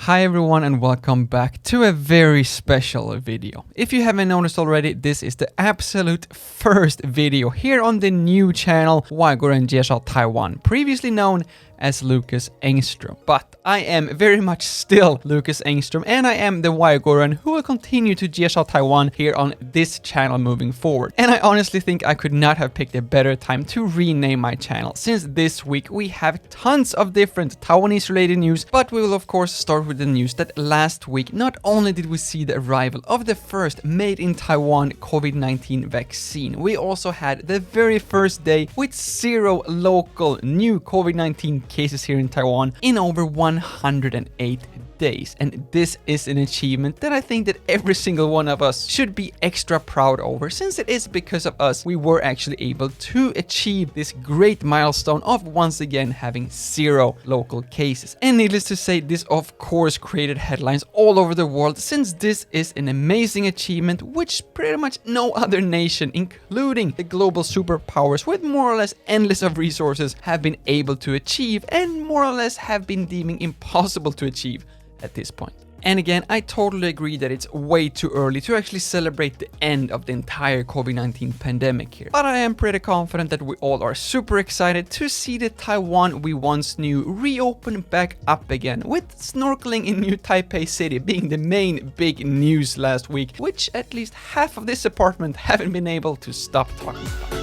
Hi everyone and welcome back to a very special video. If you haven't noticed already, this is the absolute first video here on the new channel 外国人介绍台湾, previously known as Lukas Engström. But I am very much still Lukas Engström and I am the 外国人 who will continue to 介绍 Taiwan here on this channel moving forward. And I honestly think I could not have picked a better time to rename my channel, since this week we have tons of different Taiwanese related news, but we will of course start with the news that last week not only did we see the arrival of the first made in Taiwan COVID-19 vaccine, we also had the very first day with 0 local new COVID-19 cases here in Taiwan in over 108 days. And this is an achievement that I think that every single one of us should be extra proud over, since it is because of us we were actually able to achieve this great milestone of once again having 0 local cases. And needless to say, this of course created headlines all over the world, since this is an amazing achievement which pretty much no other nation, including the global superpowers with more or less endless of resources, have been able to achieve and more or less have been deeming impossible to achieve at this point. And again, I totally agree that it's way too early to actually celebrate the end of the entire COVID-19 pandemic here. But I am pretty confident that we all are super excited to see the Taiwan we once knew reopen back up again, with snorkeling in New Taipei City being the main big news last week, which at least half of this apartment haven't been able to stop talking about.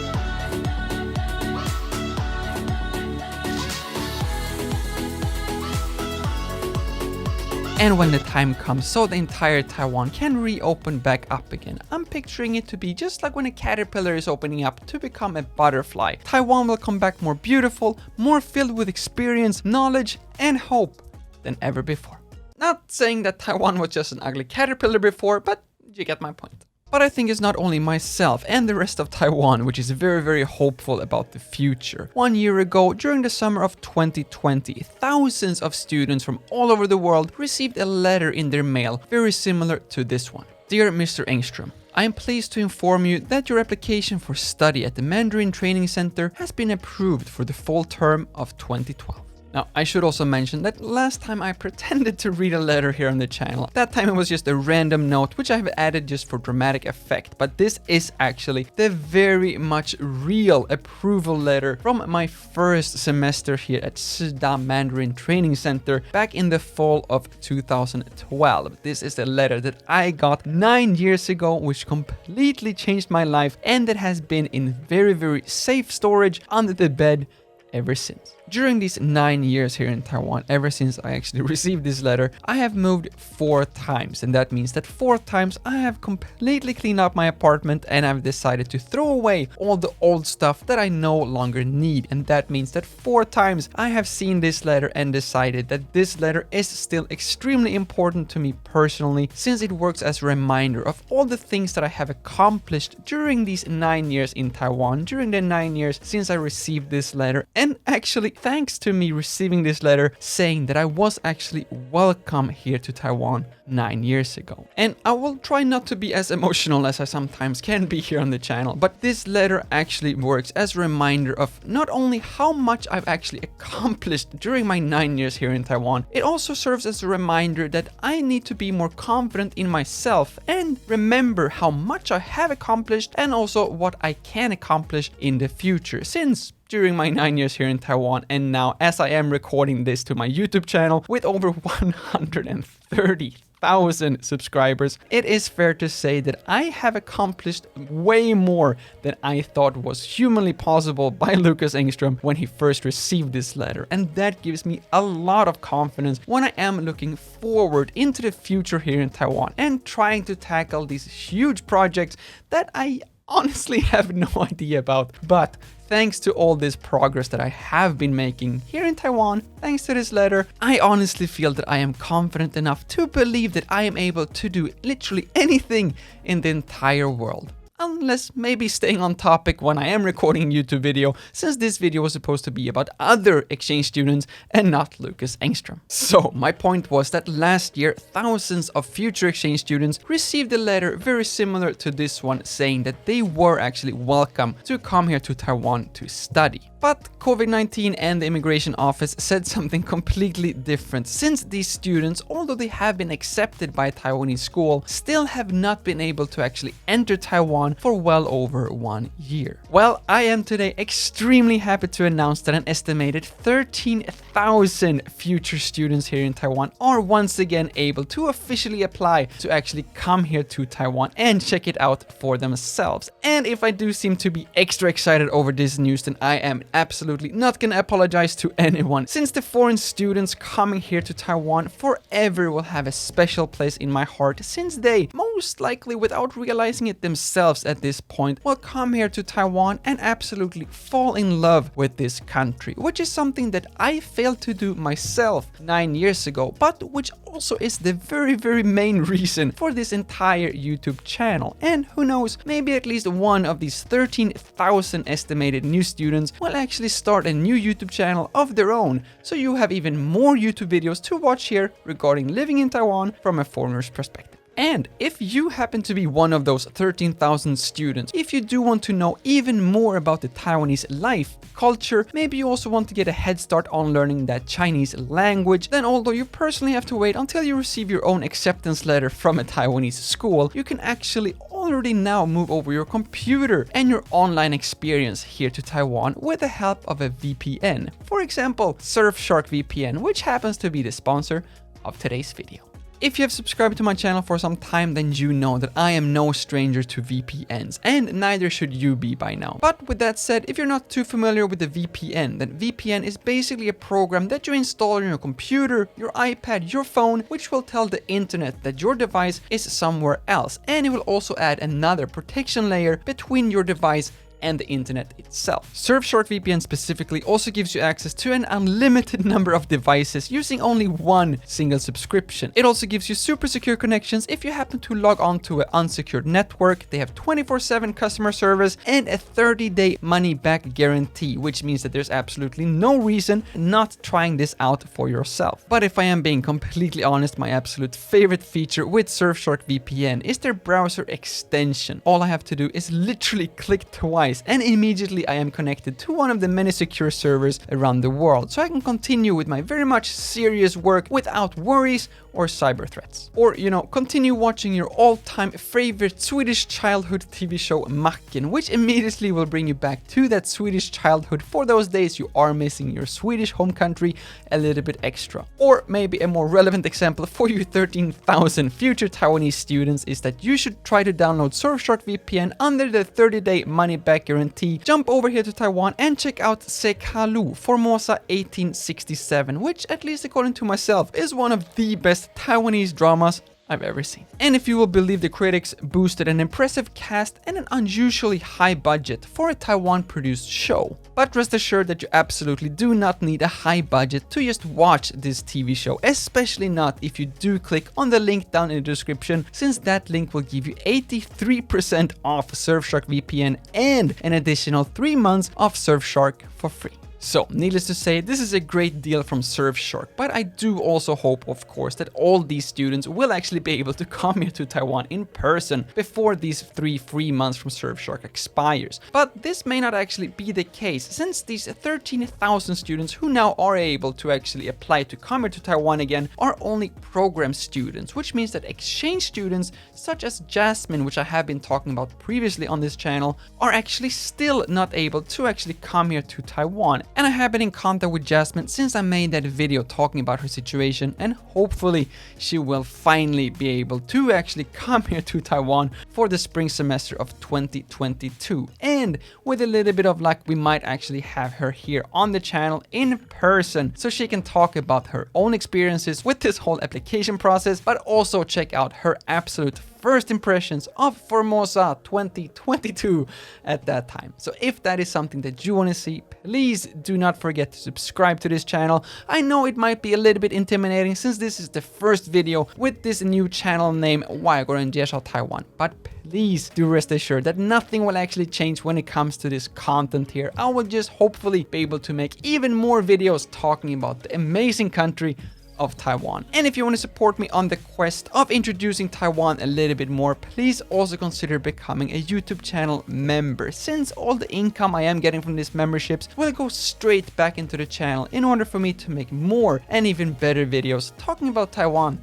And when the time comes so the entire Taiwan can reopen back up again, I'm picturing it to be just like when a caterpillar is opening up to become a butterfly. Taiwan will come back more beautiful, more filled with experience, knowledge, and hope than ever before. Not saying that Taiwan was just an ugly caterpillar before, but you get my point. But I think it's not only myself and the rest of Taiwan which is very hopeful about the future. 1 year ago, during the summer of 2020, thousands of students from all over the world received a letter in their mail very similar to this one. Dear Mr. Engström, I am pleased to inform you that your application for study at the Mandarin Training Center has been approved for the fall term of 2012. Now, I should also mention that last time I pretended to read a letter here on the channel. That time it was just a random note which I have added just for dramatic effect, but this is actually the very much real approval letter from my first semester here at Shida Mandarin Training Center back in the fall of 2012. This is a letter that I got 9 years ago, which completely changed my life, and that has been in very safe storage under the bed ever since. During these 9 years here in Taiwan, ever since I actually received this letter, I have moved 4 times, and that means that 4 times I have completely cleaned up my apartment and I've decided to throw away all the old stuff that I no longer need. And that means that 4 times I have seen this letter and decided that this letter is still extremely important to me personally, since it works as a reminder of all the things that I have accomplished during these 9 years in Taiwan, during the 9 years since I received this letter. And actually, thanks to me receiving this letter saying that I was actually welcome here to Taiwan 9 years ago. And I will try not to be as emotional as I sometimes can be here on the channel, but this letter actually works as a reminder of not only how much I've actually accomplished during my 9 years here in Taiwan, it also serves as a reminder that I need to be more confident in myself and remember how much I have accomplished and also what I can accomplish in the future, since during my 9 years here in Taiwan, and now as I am recording this to my YouTube channel with over 130,000 subscribers, it is fair to say that I have accomplished way more than I thought was humanly possible by Lukas Engström when he first received this letter. And that gives me a lot of confidence when I am looking forward into the future here in Taiwan and trying to tackle these huge projects that I honestly have no idea about. But thanks to all this progress that I have been making here in Taiwan, thanks to this letter, I honestly feel that I am confident enough to believe that I am able to do literally anything in the entire world. Unless maybe staying on topic when I am recording a YouTube video, since this video was supposed to be about other exchange students and not Lukas Engström. So my point was that last year, thousands of future exchange students received a letter very similar to this one saying that they were actually welcome to come here to Taiwan to study. But COVID-19 and the immigration office said something completely different, since these students, although they have been accepted by a Taiwanese school, still have not been able to actually enter Taiwan for well over 1 year. Well, I am today extremely happy to announce that an estimated 13,000 future students here in Taiwan are once again able to officially apply to actually come here to Taiwan and check it out for themselves. And if I do seem to be extra excited over this news, then I am absolutely not gonna apologize to anyone, since the foreign students coming here to Taiwan forever will have a special place in my heart, since they, most likely without realizing it themselves at this point, will come here to Taiwan and absolutely fall in love with this country, which is something that I failed to do myself 9 years ago, but which also is the very main reason for this entire YouTube channel. And who knows, maybe at least one of these 13,000 estimated new students will actually start a new YouTube channel of their own, so you have even more YouTube videos to watch here regarding living in Taiwan from a foreigner's perspective. And if you happen to be one of those 13,000 students, if you do want to know even more about the Taiwanese life, culture, maybe you also want to get a head start on learning that Chinese language, then although you personally have to wait until you receive your own acceptance letter from a Taiwanese school, you can actually already now move over your computer and your online experience here to Taiwan with the help of a VPN. For example, Surfshark VPN, which happens to be the sponsor of today's video. If you have subscribed to my channel for some time, then you know that I am no stranger to VPNs, and neither should you be by now. But with that said, if you're not too familiar with the VPN, then VPN is basically a program that you install on your computer, your iPad, your phone, which will tell the internet that your device is somewhere else, and it will also add another protection layer between your device and the internet itself. Surfshark VPN specifically also gives you access to an unlimited number of devices using only one single subscription. It also gives you super secure connections if you happen to log on to an unsecured network. They have 24/7 customer service and a 30-day money-back guarantee, which means that there's absolutely no reason not trying this out for yourself. But if I am being completely honest, my absolute favorite feature with Surfshark VPN is their browser extension. All I have to do is literally click twice and immediately I am connected to one of the many secure servers around the world, so I can continue with my very much serious work without worries or cyber threats. Or, you know, continue watching your all-time favorite Swedish childhood TV show Maggie, which immediately will bring you back to that Swedish childhood for those days you are missing your Swedish home country a little bit extra. Or maybe a more relevant example for you 13,000 future Taiwanese students is that you should try to download Surfshark VPN under the 30-day money-back guarantee. Jump over here to Taiwan and check out Sekalu Formosa 1867, which, at least according to myself, is one of the best Taiwanese dramas I've ever seen. And if you will believe the critics, boosted an impressive cast and an unusually high budget for a Taiwan-produced show. But rest assured that you absolutely do not need a high budget to just watch this TV show, especially not if you do click on the link down in the description, since that link will give you 83% off Surfshark VPN and an additional 3 months of Surfshark for free. So, needless to say, this is a great deal from Surfshark, but I do also hope, of course, that all these students will actually be able to come here to Taiwan in person before these 3 free months from Surfshark expires. But this may not actually be the case, since these 13,000 students who now are able to actually apply to come here to Taiwan again are only program students, which means that exchange students such as Jasmine, which I have been talking about previously on this channel, are actually still not able to actually come here to Taiwan. And I have been in contact with Jasmine since I made that video talking about her situation, and hopefully she will finally be able to actually come here to Taiwan for the spring semester of 2022. And with a little bit of luck, we might actually have her here on the channel in person so she can talk about her own experiences with this whole application process, but also check out her absolute first impressions of Formosa 2022 at that time. So if that is something that you want to see, please do not forget to subscribe to this channel. I know it might be a little bit intimidating since this is the first video with this new channel name, 外国人介绍台湾, but please do rest assured that nothing will actually change when it comes to this content here. I will just hopefully be able to make even more videos talking about the amazing country of Taiwan. And if you want to support me on the quest of introducing Taiwan a little bit more, please also consider becoming a YouTube channel member, since all the income I am getting from these memberships will go straight back into the channel in order for me to make more and even better videos talking about Taiwan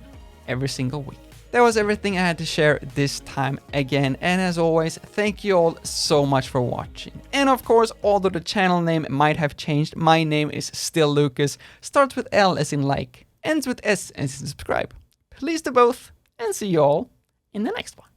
every single week. That was everything I had to share this time again, and as always, thank you all so much for watching. And of course, although the channel name might have changed, my name is still Lukas, starts with L as in like, ends with S as in subscribe. Please do both, and see you all in the next one.